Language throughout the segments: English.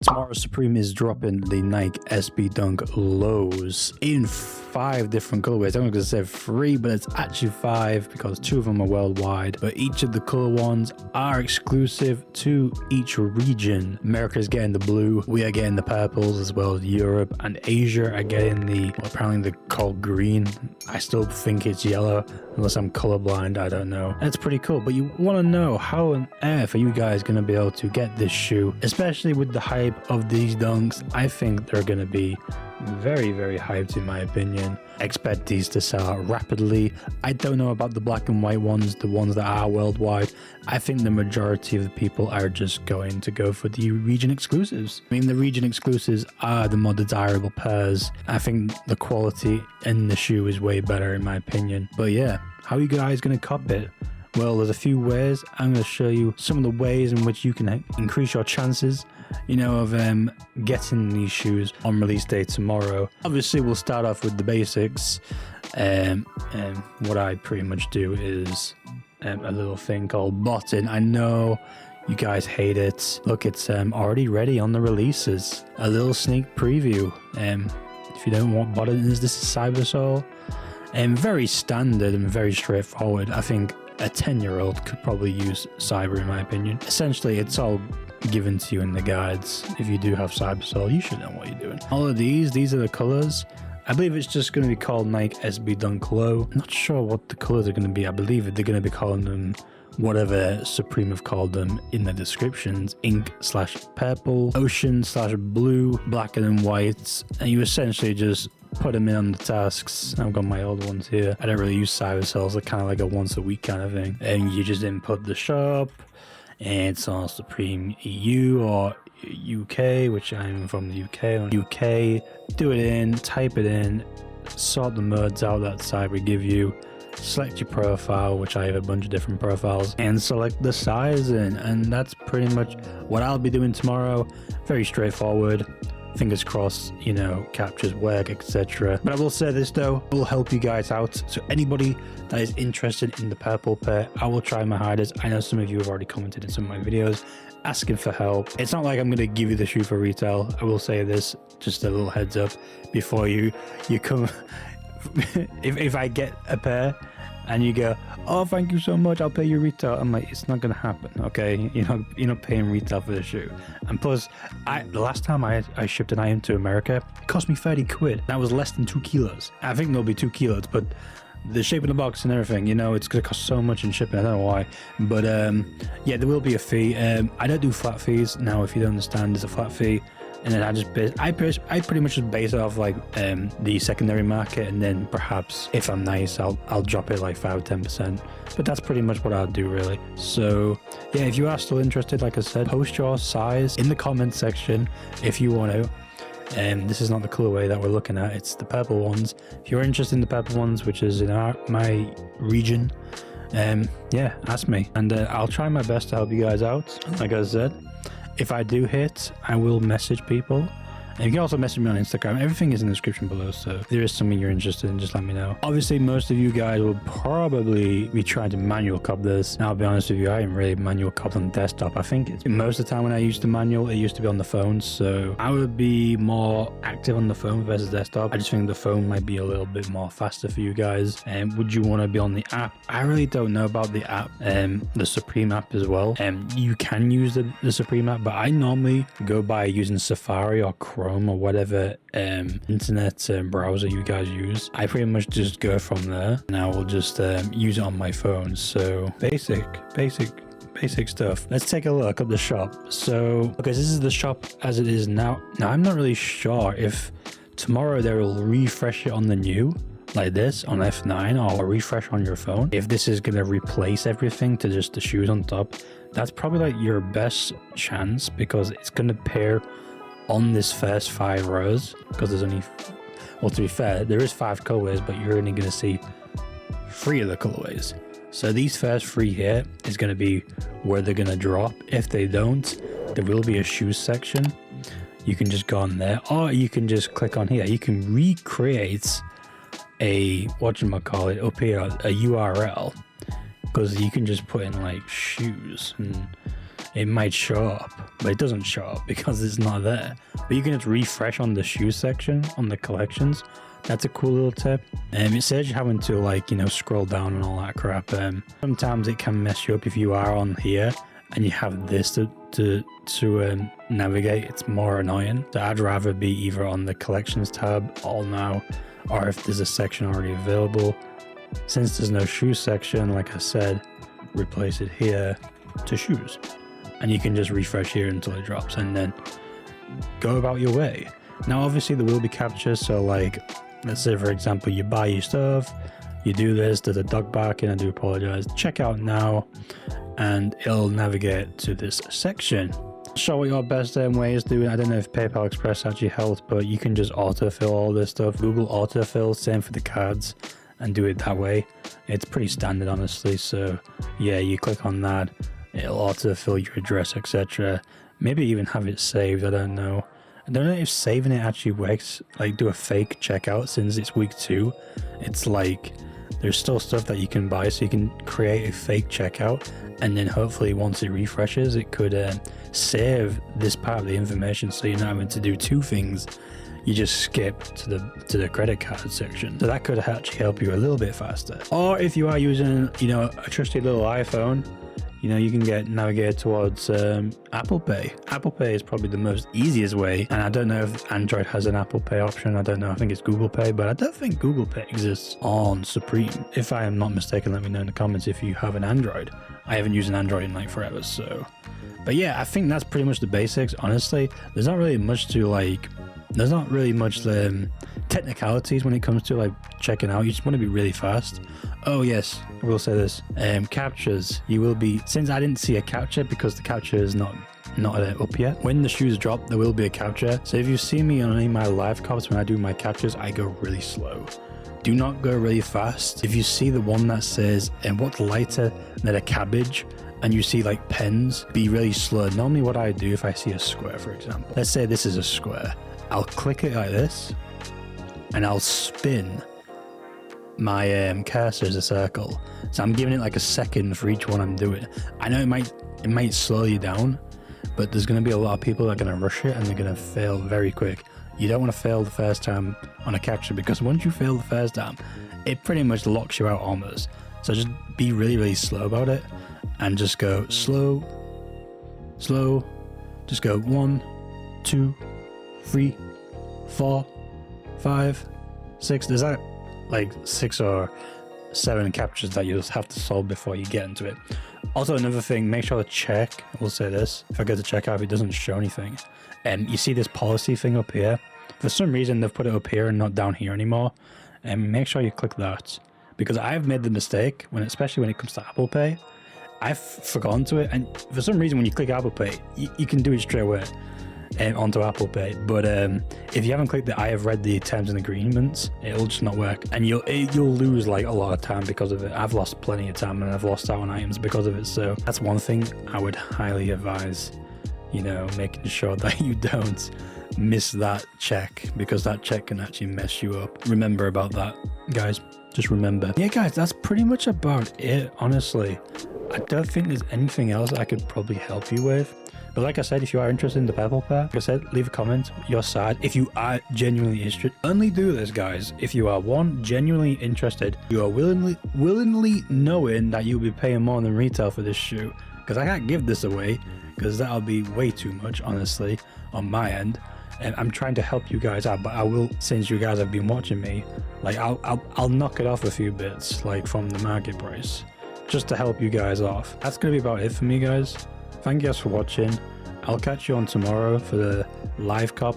Tomorrow Supreme is dropping the Nike SB Dunk lows in 5 different colorways. I'm going to say 3, but it's actually 5 because 2 of them are worldwide. But each of the color ones are exclusive to each region. America is getting the blue, we are getting the purples, as well as Europe and Asia are getting the, well, apparently they're called green. I still think it's yellow, unless I'm colorblind, I don't know. And it's pretty cool, but you want to know how on earth are you guys going to be able to get this shoe, especially with the hype of these dunks. I think they're going to be very, very hyped in my opinion. Expect these to sell out rapidly. I don't know about the black and white ones, the ones that are worldwide. I think the majority of the people are just going to go for the region exclusives. I mean, the region exclusives are the more desirable pairs. I think the quality in the shoe is way better in my opinion. But yeah, how are you guys going to cop it? Well, there's a few ways. I'm going to show you some of the ways in which you can increase your chances, you know, of getting these shoes on release day tomorrow. Obviously, we'll start off with the basics. What I pretty much do is a little thing called botting. I know you guys hate it. Look, it's already ready on the releases. A little sneak preview. If you don't want botting, this is Cybersole. Very standard and very straightforward. I think a 10-year-old could probably use Cyber in my opinion. Essentially, it's all given to you in the guides. If you do have Cybersole, you should know what you're doing. All of these are the colors. I believe it's just going to be called Nike SB Dunk Low. I'm not sure what the colors are going to be. I believe they're going to be calling them whatever Supreme have called them in the descriptions. Ink/purple, ocean/blue, black and white. And you essentially just put them in on the tasks. I've got my old ones here. I don't really use Cybersoles. They're kind of like a once a week kind of thing. And you just input the shop, and it's on Supreme EU or UK, which I'm from the UK. Do it in, type it in, sort the modes out that Cyber give you, select your profile, which I have a bunch of different profiles, and select the size in. And that's pretty much what I'll be doing tomorrow. Very straightforward. Fingers crossed, you know, captchas work, etc. But I will say this though, it will help you guys out. So anybody that is interested in the purple pair, I will try my hardest. I know some of you have already commented in some of my videos asking for help. It's not like I'm going to give you the shoe for retail. I will say this, just a little heads up before you come. if I get a pair and you go, oh, thank you so much, I'll pay you retail, I'm like, it's not gonna happen, okay? You're not paying retail for the shoe. And plus, the last time I shipped an item to America, it cost me 30 quid. That was less than 2 kilos. I think there'll be 2 kilos, but the shape of the box and everything, you know, it's gonna cost so much in shipping. I don't know why, but yeah, there will be a fee. I don't do flat fees. Now, if you don't understand, there's a flat fee. And then I pretty much just base it off like the secondary market, and then perhaps if I'm nice, I'll drop it like 5 or 10%. But that's pretty much what I'll do really. So yeah, if you are still interested, like I said, post your size in the comment section if you want to. And this is not the colorway that we're looking at, it's the purple ones. If you're interested in the purple ones, which is in my region, yeah, ask me, and I'll try my best to help you guys out. Like I said, if I do hit, I will message people. And you can also message me on Instagram. Everything is in the description below, so if there is something you're interested in, just let me know. Obviously, most of you guys will probably be trying to manual cop this. Now, I'll be honest with you, I haven't really manual copped on desktop. I think most of the time when I used to manual, it used to be on the phone, so I would be more active on the phone versus desktop. I just think the phone might be a little bit more faster for you guys. And would you want to be on the app? I really don't know about the app, the Supreme app as well. You can use the Supreme app, but I normally go by using Safari or Chrome or whatever internet browser you guys use. I pretty much just go from there, and I will just use it on my phone. So basic stuff. Let's take a look at the shop. So okay, this is the shop as it is now. Now I'm not really sure if tomorrow they will refresh it on the new like this on F9 or refresh on your phone. If this is gonna replace everything to just the shoes on top, that's probably like your best chance, because it's gonna pair on this first 5 rows, because there's only, well, to be fair, there is 5 colorways, but you're only going to see 3 of the colorways. So these first 3 here is going to be where they're going to drop. If they don't, there will be a shoes section. You can just go on there, or you can just click on here. You can recreate a, whatchamacallit, up here, a URL, because you can just put in like shoes and it might show up. but it doesn't show up because it's not there. But you can just refresh on the shoe section on the collections. That's a cool little tip. It saves you having to, like, you know, scroll down and all that crap. Sometimes it can mess you up if you are on here and you have this to navigate. It's more annoying. So I'd rather be either on the collections tab, all now, or if there's a section already available. Since there's no shoe section, like I said, replace it here to shoes, and you can just refresh here until it drops and then go about your way. Now obviously there will be captchas, so like let's say for example you buy your stuff, you do this, there's a dog barking, I do apologize, check out now, and it'll navigate to this section. Show what your best way is doing. I don't know if PayPal Express actually helps, but you can just autofill all this stuff. Google autofill, same for the cards, and do it that way. It's pretty standard honestly. So yeah, you click on that, it'll autofill your address, etc. Maybe even have it saved. I don't know if saving it actually works, like do a fake checkout. Since it's week 2, it's like there's still stuff that you can buy, so you can create a fake checkout, and then hopefully once it refreshes it could save this part of the information, so you're not having to do 2 things. You just skip to the credit card section. So that could actually help you a little bit faster. Or if you are using, you know, a trusty little iPhone, you know, you can get navigated towards Apple Pay. Apple Pay is probably the most easiest way, and I don't know if Android has an Apple Pay option. I don't know. I think it's Google Pay, but I don't think Google Pay exists on Supreme. If I am not mistaken, let me know in the comments if you have an Android. I haven't used an Android in like forever, so. But yeah, I think that's pretty much the basics. Honestly, there's not really much to like. There's not really much technicalities when it comes to like checking out. You just want to be really fast. Oh yes, I will say this. Captchas, you will be, since I didn't see a captcha because the captcha is not up yet. When the shoes drop, there will be a captcha. So if you see me on any of my live cops when I do my captchas, I go really slow. Do not go really fast. If you see the one that says, and what's lighter than a cabbage, and you see like pens, be really slow. Normally what I do if I see a square, for example, let's say this is a square, I'll click it like this and I'll spin my cursor as a circle. So I'm giving it like a second for each one I'm doing. I know it might slow you down, but there's going to be a lot of people that are going to rush it and they're going to fail very quick. You don't want to fail the first time on a captcha, because once you fail the first time, it pretty much locks you out almost. So just be really, really slow about it and just go slow, slow. Just go 1, 2, 3, 4, 5, 6. There's like 6 or 7 captchas that you just have to solve before you get into it. Also, another thing, make sure to check. I will say this: if I go to check out, if it doesn't show anything, and you see this policy thing up here, for some reason they've put it up here and not down here anymore, and make sure you click that, because I've made the mistake especially when it comes to Apple Pay. I've forgotten to it, and for some reason when you click Apple Pay, you can do it straight away onto Apple Pay, but if you haven't clicked the I have read the terms and agreements, it'll just not work, and you'll lose like a lot of time because of it. I've lost plenty of time and I've lost out on items because of it. So that's one thing I would highly advise, you know, making sure that you don't miss that check, because that check can actually mess you up. Remember about that, guys. Just remember. Yeah, guys, that's pretty much about it, honestly. I don't think there's anything else I could probably help you with. But like I said, if you are interested in the purple pair, like I said, leave a comment your side if you are genuinely interested. Only do this, guys, if you are genuinely interested, you are willingly knowing that you'll be paying more than retail for this shoe, because I can't give this away because that'll be way too much, honestly, on my end. And I'm trying to help you guys out, but I will, since you guys have been watching me, like I'll knock it off a few bits, like from the market price, just to help you guys off. That's gonna be about it for me, guys. Thank you guys for watching. I'll catch you on tomorrow for the live cop,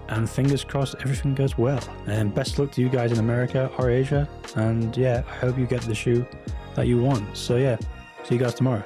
and fingers crossed everything goes well. And best luck to you guys in America or Asia. And yeah, I hope you get the shoe that you want. So yeah, see you guys tomorrow.